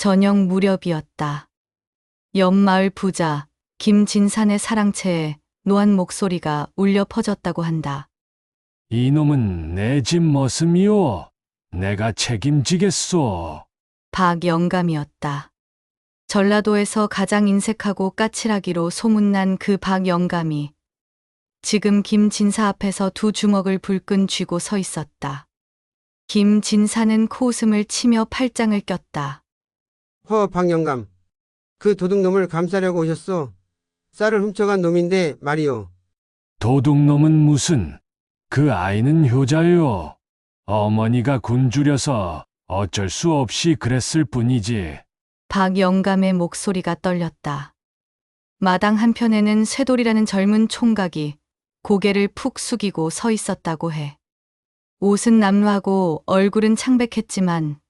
저녁 무렵이었다. 옆마을 부자 김진산의 사랑채에 노한 목소리가 울려 퍼졌다고 한다. 이놈은 내 집 머슴이오. 내가 책임지겠소. 박영감이었다. 전라도에서 가장 인색하고 까칠하기로 소문난 그 박영감이 지금 김진사 앞에서 두 주먹을 불끈 쥐고 서 있었다. 김진사는 코웃음을 치며 팔짱을 꼈다. 박영감, 그 도둑놈을 감싸려고 오셨소. 쌀을 훔쳐간 놈인데 말이오. 도둑놈은 무슨, 그 아이는 효자요. 어머니가 굶주려서 어쩔 수 없이 그랬을 뿐이지. 박영감의 목소리가 떨렸다. 마당 한편에는 쇠돌이라는 젊은 총각이 고개를 푹 숙이고 서 있었다고 해. 옷은 남루하고 얼굴은 창백했지만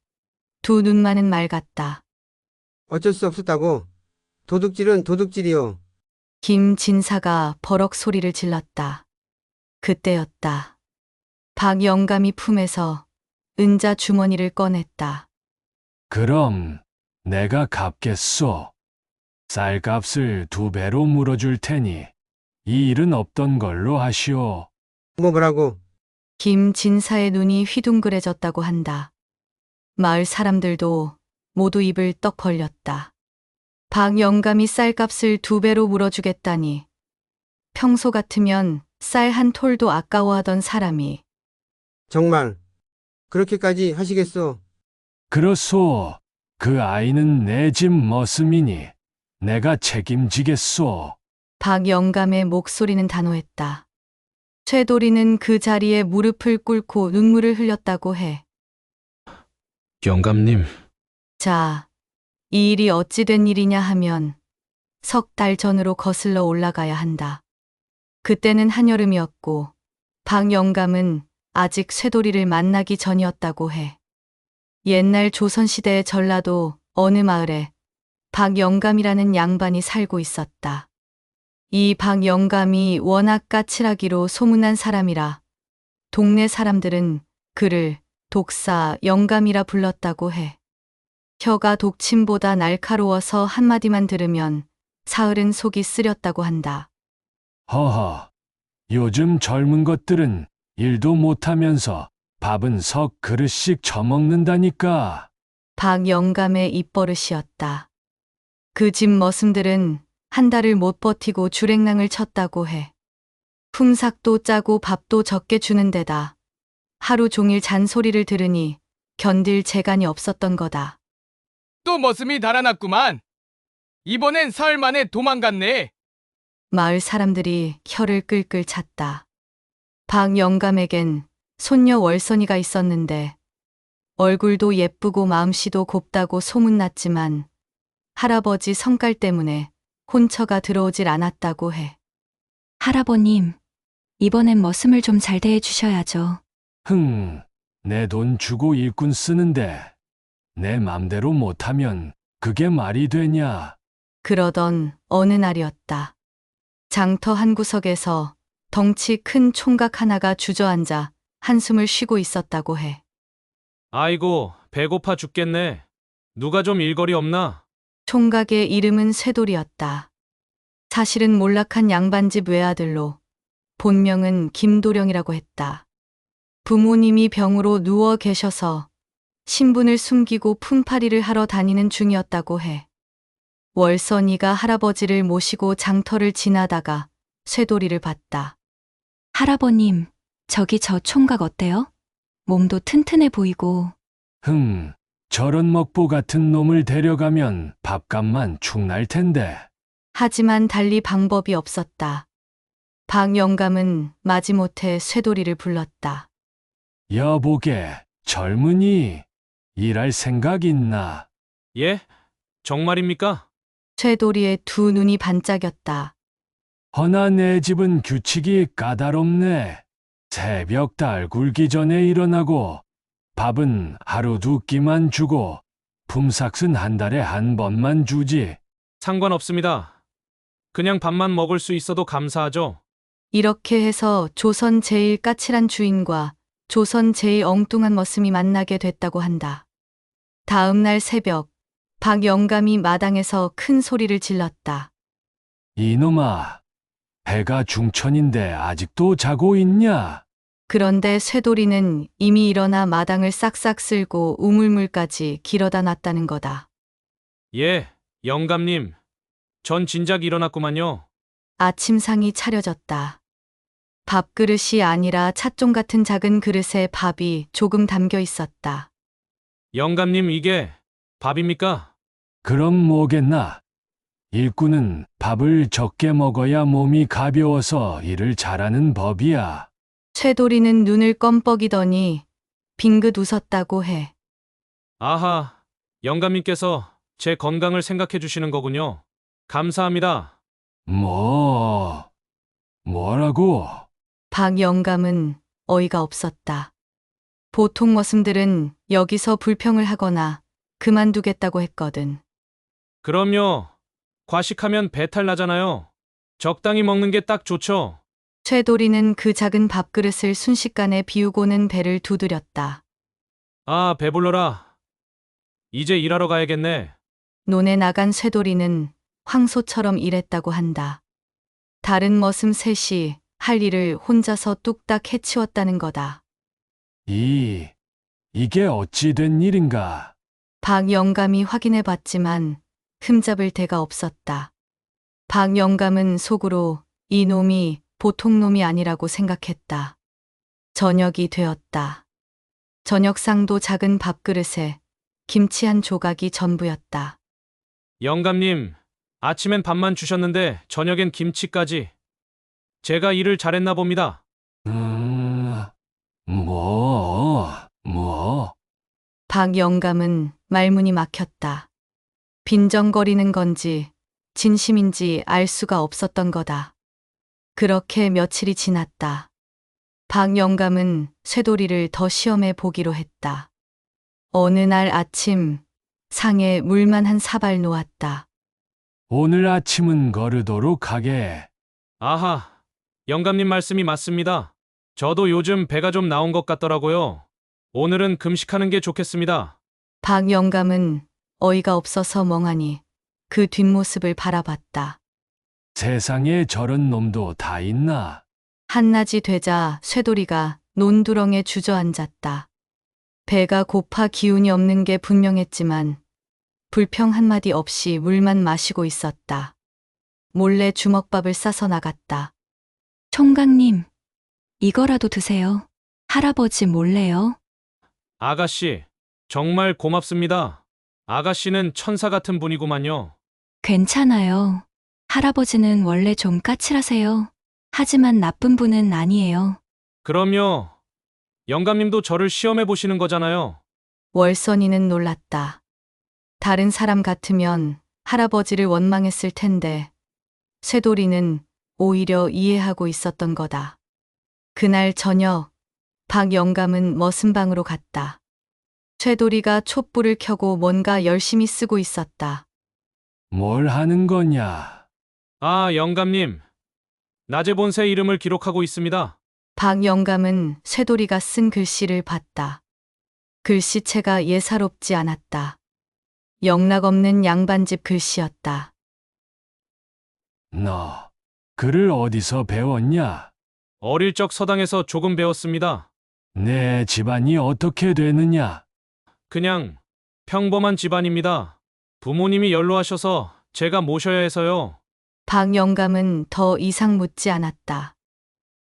두 눈만은 맑았다. 어쩔 수 없었다고. 도둑질은 도둑질이오. 김진사가 버럭 소리를 질렀다. 그때였다. 박영감이 품에서 은자 주머니를 꺼냈다. 그럼 내가 갚겠소. 쌀값을 2배로 물어줄 테니 이 일은 없던 걸로 하시오. 뭐라고? 김진사의 눈이 휘둥그레졌다고 한다. 마을 사람들도 모두 입을 떡 벌렸다. 박영감이 쌀값을 2배로 물어주겠다니. 평소 같으면 쌀 한 톨도 아까워하던 사람이 정말 그렇게까지 하시겠소? 그렇소. 그 아이는 내 집 머슴이니 내가 책임지겠소. 박영감의 목소리는 단호했다. 쇠돌이는 그 자리에 무릎을 꿇고 눈물을 흘렸다고 해. 영감님, 자, 이 일이 어찌 된 일이냐 하면 3달 전으로 거슬러 올라가야 한다. 그때는 한여름이었고 박영감은 아직 쇠돌이를 만나기 전이었다고 해. 옛날 조선시대의 전라도 어느 마을에 박영감이라는 양반이 살고 있었다. 이 박영감이 워낙 까칠하기로 소문난 사람이라 동네 사람들은 그를 독사 영감이라 불렀다고 해. 혀가 독침보다 날카로워서 한마디만 들으면 사흘은 속이 쓰렸다고 한다. 허허, 요즘 젊은 것들은 일도 못하면서 밥은 석 그릇씩 처먹는다니까. 박영감의 입버릇이었다. 그 집 머슴들은 한 달을 못 버티고 주랭랑을 쳤다고 해. 품삯도 짜고 밥도 적게 주는 데다 하루 종일 잔소리를 들으니 견딜 재간이 없었던 거다. 또 머슴이 달아났구만. 이번엔 사흘 만에 도망갔네. 마을 사람들이 혀를 끌끌 찼다. 박영감에겐 손녀 월선이가 있었는데 얼굴도 예쁘고 마음씨도 곱다고 소문났지만 할아버지 성깔 때문에 혼처가 들어오질 않았다고 해. 할아버님, 이번엔 머슴을 좀 잘 대해 주셔야죠. 내 돈 주고 일꾼 쓰는데 내 맘대로 못하면 그게 말이 되냐? 그러던 어느 날이었다. 장터 한 구석에서 덩치 큰 총각 하나가 주저앉아 한숨을 쉬고 있었다고 해. 아이고, 배고파 죽겠네. 누가 좀 일거리 없나? 총각의 이름은 쇠돌이였다. 사실은 몰락한 양반집 외아들로 본명은 김도령이라고 했다. 부모님이 병으로 누워 계셔서 신분을 숨기고 품팔이를 하러 다니는 중이었다고 해. 월선이가 할아버지를 모시고 장터를 지나다가 쇠돌이를 봤다. 할아버님, 저기 저 총각 어때요? 몸도 튼튼해 보이고. 저런 먹보 같은 놈을 데려가면 밥값만 축 날 텐데. 하지만 달리 방법이 없었다. 박영감은 마지못해 쇠돌이를 불렀다. 여보게, 젊은이, 일할 생각 있나? 예? 정말입니까? 쇠돌이의 두 눈이 반짝였다. 허나 내 집은 규칙이 까다롭네. 새벽 달 굴기 전에 일어나고 밥은 하루 2끼만 주고 품삯은 한 달에 한 번만 주지. 상관없습니다. 그냥 밥만 먹을 수 있어도 감사하죠. 이렇게 해서 조선 제일 까칠한 주인과 조선 제일 엉뚱한 머슴이 만나게 됐다고 한다. 다음 날 새벽 박 영감이 마당에서 큰 소리를 질렀다. 이놈아, 해가 중천인데 아직도 자고 있냐? 그런데 쇠돌이는 이미 일어나 마당을 싹싹 쓸고 우물물까지 길어다 놨다는 거다. 예, 영감님. 전 진작 일어났구만요. 아침상이 차려졌다. 밥그릇이 아니라 찻종 같은 작은 그릇에 밥이 조금 담겨 있었다. 영감님, 이게 밥입니까? 그럼 뭐겠나? 일꾼은 밥을 적게 먹어야 몸이 가벼워서 일을 잘하는 법이야. 쇠돌이는 눈을 껌뻑이더니 빙긋 웃었다고 해. 아하, 영감님께서 제 건강을 생각해 주시는 거군요. 감사합니다. 뭐라고? 박 영감은 어이가 없었다. 보통 머슴들은 여기서 불평을 하거나 그만두겠다고 했거든. 그럼요. 과식하면 배탈 나잖아요. 적당히 먹는 게 딱 좋죠. 쇠돌이는 그 작은 밥그릇을 순식간에 비우고는 배를 두드렸다. 아, 배불러라. 이제 일하러 가야겠네. 논에 나간 쇠돌이는 황소처럼 일했다고 한다. 다른 머슴 셋이 할 일을 혼자서 뚝딱 해치웠다는 거다. 이게 어찌 된 일인가? 박 영감이 확인해 봤지만 흠잡을 데가 없었다. 박 영감은 속으로 이 놈이 보통 놈이 아니라고 생각했다. 저녁이 되었다. 저녁상도 작은 밥그릇에 김치 한 조각이 전부였다. 영감님, 아침엔 밥만 주셨는데 저녁엔 김치까지. 제가 일을 잘했나 봅니다. 뭐? 박 영감은 말문이 막혔다. 빈정거리는 건지 진심인지 알 수가 없었던 거다. 그렇게 며칠이 지났다. 박 영감은 쇠돌이를 더 시험해 보기로 했다. 어느 날 아침 상에 물만 한 사발 놓았다. 오늘 아침은 거르도록 하게. 아하, 영감님 말씀이 맞습니다. 저도 요즘 배가 좀 나온 것 같더라고요. 오늘은 금식하는 게 좋겠습니다. 박 영감은 어이가 없어서 멍하니 그 뒷모습을 바라봤다. 세상에 저런 놈도 다 있나? 한낮이 되자 쇠돌이가 논두렁에 주저앉았다. 배가 고파 기운이 없는 게 분명했지만 불평 한마디 없이 물만 마시고 있었다. 몰래 주먹밥을 싸서 나갔다. 총각님, 이거라도 드세요. 할아버지 몰래요. 아가씨, 정말 고맙습니다. 아가씨는 천사 같은 분이구만요. 괜찮아요. 할아버지는 원래 좀 까칠하세요. 하지만 나쁜 분은 아니에요. 그럼요. 영감님도 저를 시험해 보시는 거잖아요. 월선이는 놀랐다. 다른 사람 같으면 할아버지를 원망했을 텐데 쇠돌이는 오히려 이해하고 있었던 거다. 그날 저녁 박 영감은 머슴방으로 갔다. 쇠돌이가 촛불을 켜고 뭔가 열심히 쓰고 있었다. 뭘 하는 거냐? 아, 영감님. 낮에 본 새 이름을 기록하고 있습니다. 박 영감은 쇠돌이가 쓴 글씨를 봤다. 글씨체가 예사롭지 않았다. 영락없는 양반집 글씨였다. 너 글을 어디서 배웠냐? 어릴 적 서당에서 조금 배웠습니다. 내 집안이 어떻게 되느냐? 그냥 평범한 집안입니다. 부모님이 연로하셔서 제가 모셔야 해서요. 박 영감은 더 이상 묻지 않았다.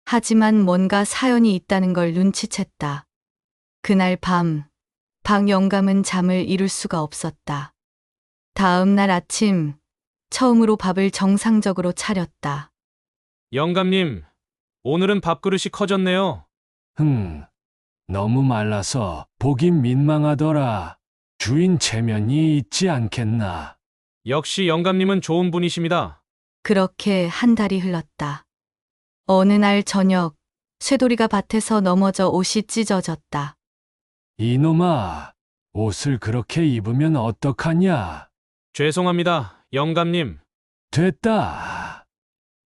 하지만 뭔가 사연이 있다는 걸 눈치챘다. 그날 밤, 박 영감은 잠을 이룰 수가 없었다. 다음 날 아침, 처음으로 밥을 정상적으로 차렸다. 영감님, 오늘은 밥그릇이 커졌네요. 너무 말라서 보기 민망하더라. 주인 체면이 있지 않겠나? 역시 영감님은 좋은 분이십니다. 그렇게 한 달이 흘렀다. 어느 날 저녁, 쇠돌이가 밭에서 넘어져 옷이 찢어졌다. 이놈아, 옷을 그렇게 입으면 어떡하냐? 죄송합니다, 영감님. 됐다.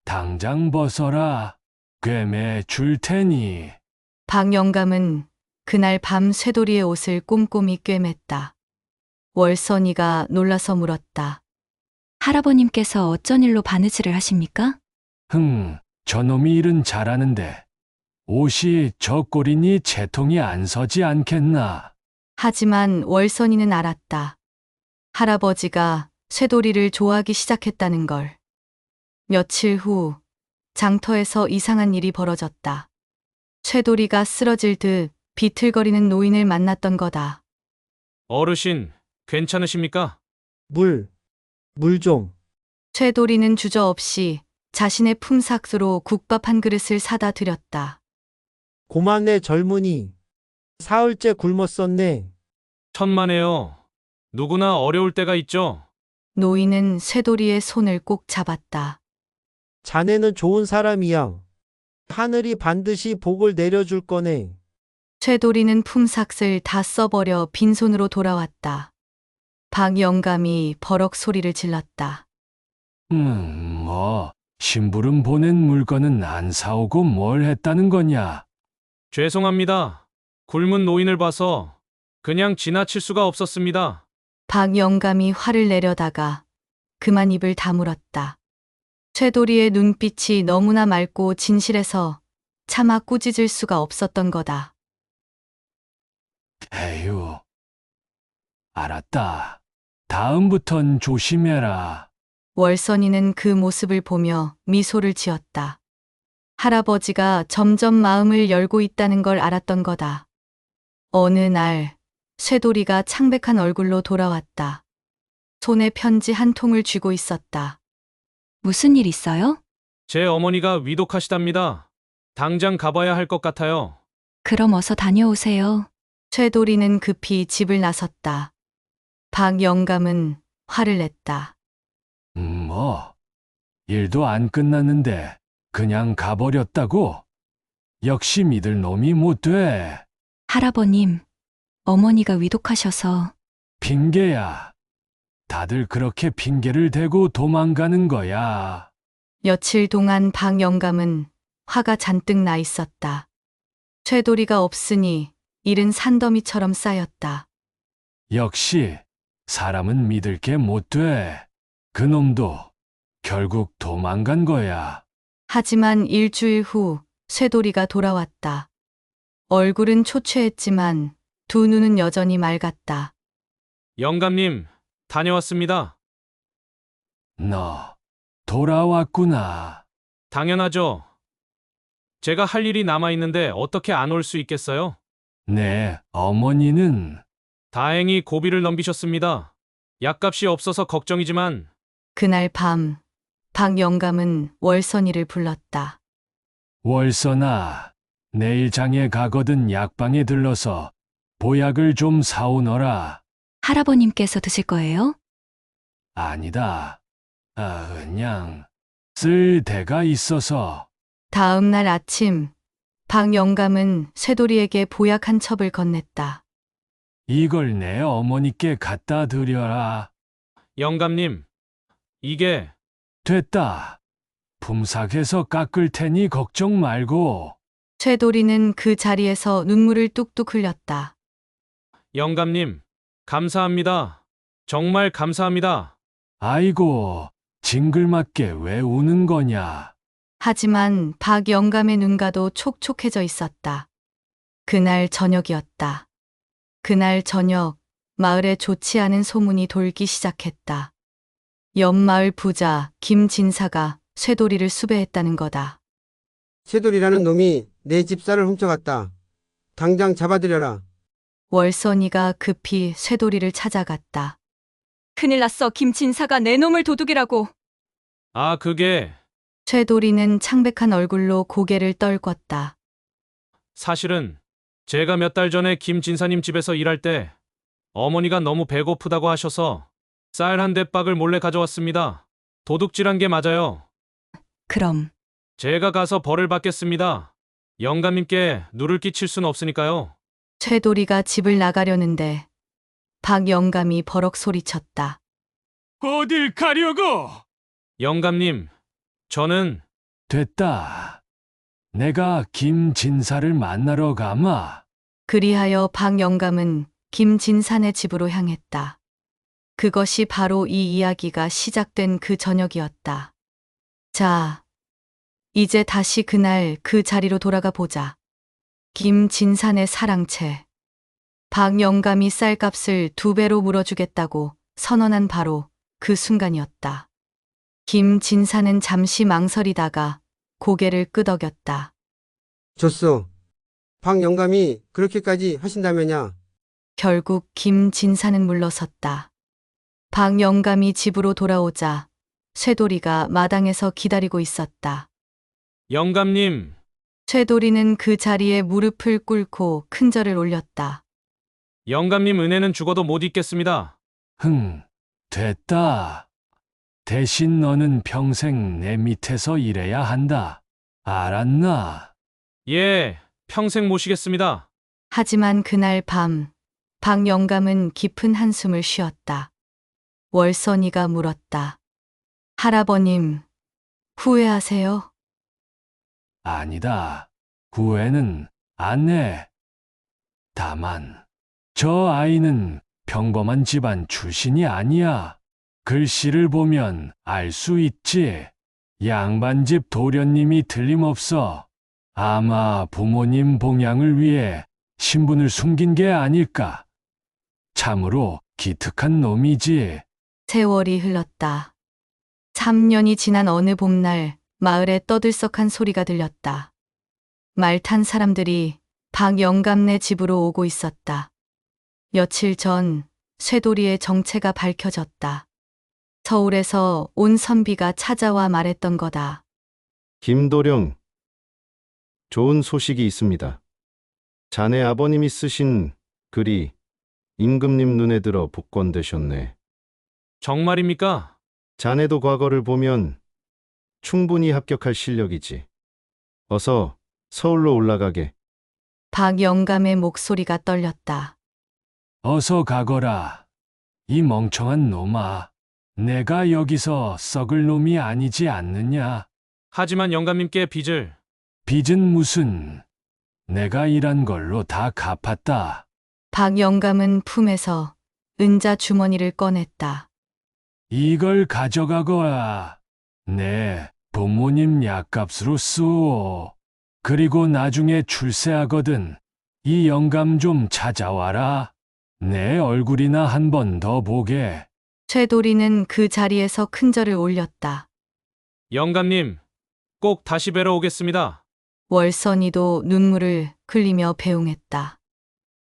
당장 벗어라. 꿰매 줄 테니. 박 영감은 그날 밤 쇠돌이의 옷을 꼼꼼히 꿰맸다. 월선이가 놀라서 물었다. 할아버님께서 어쩐 일로 바느질을 하십니까? 저놈이 일은 잘하는데 옷이 저 꼴이니 채통이 안 서지 않겠나. 하지만 월선이는 알았다. 할아버지가 쇠돌이를 좋아하기 시작했다는 걸. 며칠 후 장터에서 이상한 일이 벌어졌다. 쇠돌이가 쓰러질 듯 비틀거리는 노인을 만났던 거다. 어르신, 괜찮으십니까? 물 좀. 쇠돌이는 주저없이 자신의 품삯으로 국밥 한 그릇을 사다 드렸다. 고만네 젊은이. 사흘째 굶었었네. 천만에요. 누구나 어려울 때가 있죠. 노인은 쇠돌이의 손을 꼭 잡았다. 자네는 좋은 사람이야. 하늘이 반드시 복을 내려줄 거네. 쇠돌이는 품삯을 다 써버려 빈손으로 돌아왔다. 박 영감이 버럭 소리를 질렀다. 심부름 보낸 물건은 안 사오고 뭘 했다는 거냐? 죄송합니다. 굶은 노인을 봐서 그냥 지나칠 수가 없었습니다. 박 영감이 화를 내려다가 그만 입을 다물었다. 쇠돌이의 눈빛이 너무나 맑고 진실해서 차마 꾸짖을 수가 없었던 거다. 에휴. 알았다. 다음부턴 조심해라. 월선이는 그 모습을 보며 미소를 지었다. 할아버지가 점점 마음을 열고 있다는 걸 알았던 거다. 어느 날 쇠돌이가 창백한 얼굴로 돌아왔다. 손에 편지 한 통을 쥐고 있었다. 무슨 일 있어요? 제 어머니가 위독하시답니다. 당장 가봐야 할 것 같아요. 그럼 어서 다녀오세요. 쇠돌이는 급히 집을 나섰다. 박 영감은 화를 냈다. 일도 안 끝났는데 그냥 가버렸다고? 역시 믿을 놈이 못 돼. 할아버님, 어머니가 위독하셔서 핑계야. 다들 그렇게 핑계를 대고 도망가는 거야. 며칠 동안 박 영감은 화가 잔뜩 나 있었다. 쇠돌이가 없으니 일은 산더미처럼 쌓였다. 역시 사람은 믿을 게 못 돼. 그놈도 결국 도망간 거야. 하지만 일주일 후 쇠돌이가 돌아왔다. 얼굴은 초췌했지만 두 눈은 여전히 맑았다. 영감님, 다녀왔습니다. 너 돌아왔구나. 당연하죠. 제가 할 일이 남아있는데 어떻게 안 올 수 있겠어요? 내 어머니는 다행히 고비를 넘기셨습니다. 약값이 없어서 걱정이지만 그날 밤 박 영감은 월선이를 불렀다. 월선아, 내일 장에 가거든 약방에 들러서 보약을 좀 사오너라. 할아버님께서 드실 거예요? 아니다. 그냥 쓸 데가 있어서. 다음 날 아침 박 영감은 쇠돌이에게 보약 한 첩을 건넸다. 이걸 내 어머니께 갖다 드려라. 영감님, 이게 됐다. 품삯에서 깎을 테니 걱정 말고. 쇠돌이는 그 자리에서 눈물을 뚝뚝 흘렸다. 영감님, 감사합니다. 정말 감사합니다. 아이고, 징글맞게 왜 우는 거냐. 하지만 박 영감의 눈가도 촉촉해져 있었다. 그날 저녁이었다. 그날 저녁 마을에 좋지 않은 소문이 돌기 시작했다. 옆마을 부자 김진사가 쇠돌이를 수배했다는 거다. 쇠돌이라는 놈이 내 집사를 훔쳐갔다. 당장 잡아들여라. 월선이가 급히 쇠돌이를 찾아갔다. 큰일 났어. 김진사가 내 놈을 도둑이라고. 아, 그게 쇠돌이는 창백한 얼굴로 고개를 떨궜다. 사실은 제가 몇 달 전에 김 진사님 집에서 일할 때 어머니가 너무 배고프다고 하셔서 쌀 한 대박을 몰래 가져왔습니다. 도둑질한 게 맞아요. 그럼 제가 가서 벌을 받겠습니다. 영감님께 누를 끼칠 순 없으니까요. 쇠돌이가 집을 나가려는데 박 영감이 버럭 소리쳤다. 어딜 가려고? 영감님, 저는 됐다. 내가 김진사를 만나러 가마. 그리하여 박 영감은 김진산의 집으로 향했다. 그것이 바로 이 이야기가 시작된 그 저녁이었다. 자, 이제 다시 그날 그 자리로 돌아가 보자. 김진산의 사랑채. 박영감이 쌀값을 2배로 물어주겠다고 선언한 바로 그 순간이었다. 김진산은 잠시 망설이다가 고개를 끄덕였다. 줬어. 박 영감이 그렇게까지 하신다면야. 결국 김진산은 물러섰다. 박영감이 집으로 돌아오자 쇠돌이가 마당에서 기다리고 있었다. 영감님, 쇠돌이는 그 자리에 무릎을 꿇고 큰절을 올렸다. 영감님 은혜는 죽어도 못 잊겠습니다. 됐다. 대신 너는 평생 내 밑에서 일해야 한다. 알았나? 예, 평생 모시겠습니다. 하지만 그날 밤 박영감은 깊은 한숨을 쉬었다. 월선이가 물었다. 할아버님, 후회하세요? 아니다. 후회는 안 해. 다만, 저 아이는 평범한 집안 출신이 아니야. 글씨를 보면 알 수 있지. 양반집 도련님이 틀림없어. 아마 부모님 봉양을 위해 신분을 숨긴 게 아닐까. 참으로 기특한 놈이지. 세월이 흘렀다. 3년이 지난 어느 봄날 마을에 떠들썩한 소리가 들렸다. 말 탄 사람들이 박영감네 집으로 오고 있었다. 며칠 전 쇠돌이의 정체가 밝혀졌다. 서울에서 온 선비가 찾아와 말했던 거다. 김도령, 좋은 소식이 있습니다. 자네 아버님이 쓰신 글이 임금님 눈에 들어 복권되셨네. 정말입니까? 자네도 과거를 보면 충분히 합격할 실력이지. 어서 서울로 올라가게. 박영감의 목소리가 떨렸다. 어서 가거라. 이 멍청한 놈아. 내가 여기서 썩을 놈이 아니지 않느냐. 하지만 영감님께 빚은 무슨. 내가 일한 걸로 다 갚았다. 박영감은 품에서 은자 주머니를 꺼냈다. 이걸 가져가거라. 내 부모님 약값으로 쓰오. 그리고 나중에 출세하거든 이 영감 좀 찾아와라. 내 얼굴이나 한 번 더 보게. 쇠돌이는 그 자리에서 큰절을 올렸다. 영감님, 꼭 다시 뵈러 오겠습니다. 월선이도 눈물을 흘리며 배웅했다.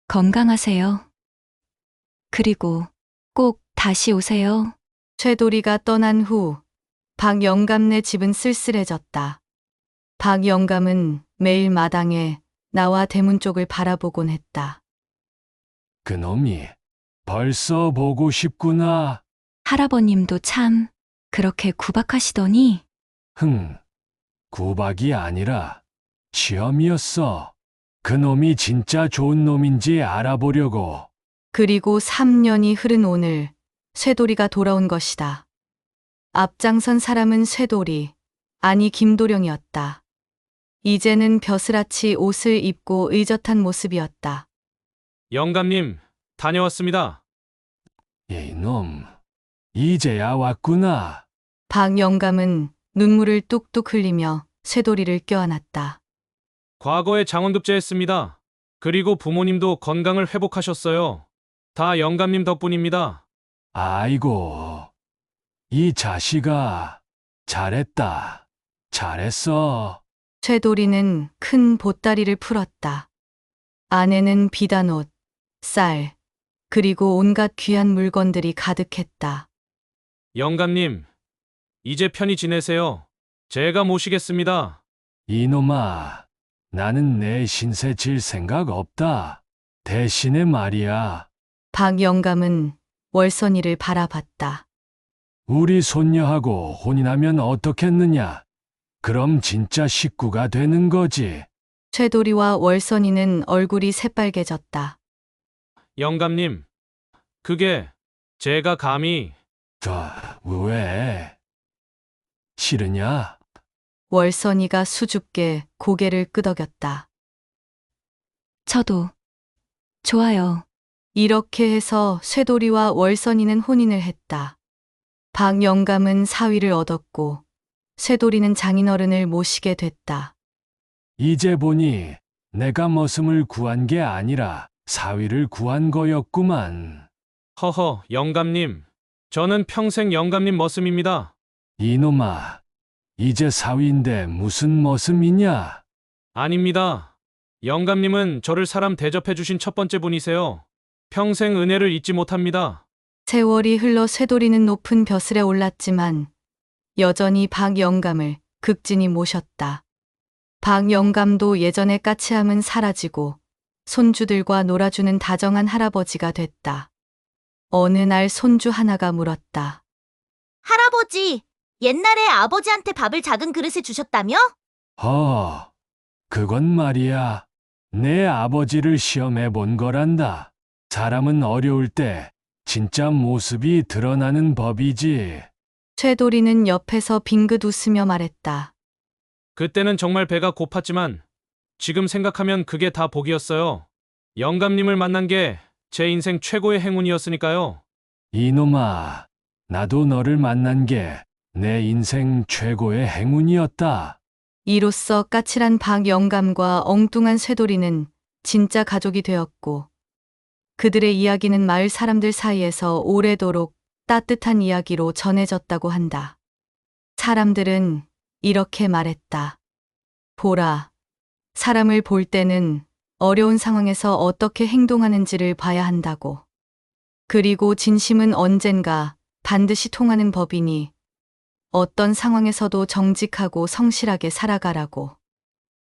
건강하세요. 그리고 꼭 다시 오세요. 쇠돌이가 떠난 후 박영감네 집은 쓸쓸해졌다. 박영감은 매일 마당에 나와 대문 쪽을 바라보곤 했다. 그놈이 벌써 보고 싶구나. 할아버님도 참 그렇게 구박하시더니 구박이 아니라 시험이었어. 그놈이 진짜 좋은 놈인지 알아보려고. 그리고 3년이 흐른 오늘 쇠돌이가 돌아온 것이다. 앞장선 사람은 쇠돌이, 아니 김도령이었다. 이제는 벼슬아치 옷을 입고 의젓한 모습이었다. 영감님, 다녀왔습니다. 이놈, 이제야 왔구나. 박영감은 눈물을 뚝뚝 흘리며 쇠돌이를 껴안았다. 과거에 장원급제했습니다. 그리고 부모님도 건강을 회복하셨어요. 다 영감님 덕분입니다. 아이고, 이 자식아, 잘했다. 잘했어. 쇠돌이는 큰 보따리를 풀었다. 안에는 비단 옷, 쌀, 그리고 온갖 귀한 물건들이 가득했다. 영감님, 이제 편히 지내세요. 제가 모시겠습니다. 이놈아, 나는 내 신세 질 생각 없다. 대신에 말이야, 박영감은 월선이를 바라봤다. 우리 손녀하고 혼인하면 어떻겠느냐? 그럼 진짜 식구가 되는 거지. 쇠돌이와 월선이는 얼굴이 새빨개졌다. 영감님, 그게 제가 감히 왜? 싫으냐? 월선이가 수줍게 고개를 끄덕였다. 저도 좋아요. 이렇게 해서 쇠돌이와 월선이는 혼인을 했다. 박 영감은 사위를 얻었고 쇠돌이는 장인어른을 모시게 됐다. 이제 보니 내가 머슴을 구한 게 아니라 사위를 구한 거였구만. 허허, 영감님. 저는 평생 영감님 머슴입니다. 이놈아, 이제 사위인데 무슨 머슴이냐? 아닙니다. 영감님은 저를 사람 대접해 주신 첫 번째 분이세요. 평생 은혜를 잊지 못합니다. 세월이 흘러 쇠돌이는 높은 벼슬에 올랐지만 여전히 박 영감을 극진히 모셨다. 박 영감도 예전의 까칠함은 사라지고 손주들과 놀아주는 다정한 할아버지가 됐다. 어느 날 손주 하나가 물었다. 할아버지, 옛날에 아버지한테 밥을 작은 그릇에 주셨다며? 그건 말이야. 내 아버지를 시험해 본 거란다. 사람은 어려울 때 진짜 모습이 드러나는 법이지. 쇠돌이는 옆에서 빙긋 웃으며 말했다. 그때는 정말 배가 고팠지만 지금 생각하면 그게 다 복이었어요. 영감님을 만난 게 제 인생 최고의 행운이었으니까요. 이놈아, 나도 너를 만난 게 내 인생 최고의 행운이었다. 이로써 까칠한 박 영감과 엉뚱한 쇠돌이는 진짜 가족이 되었고 그들의 이야기는 마을 사람들 사이에서 오래도록 따뜻한 이야기로 전해졌다고 한다. 사람들은 이렇게 말했다. 보라, 사람을 볼 때는 어려운 상황에서 어떻게 행동하는지를 봐야 한다고. 그리고 진심은 언젠가 반드시 통하는 법이니 어떤 상황에서도 정직하고 성실하게 살아가라고.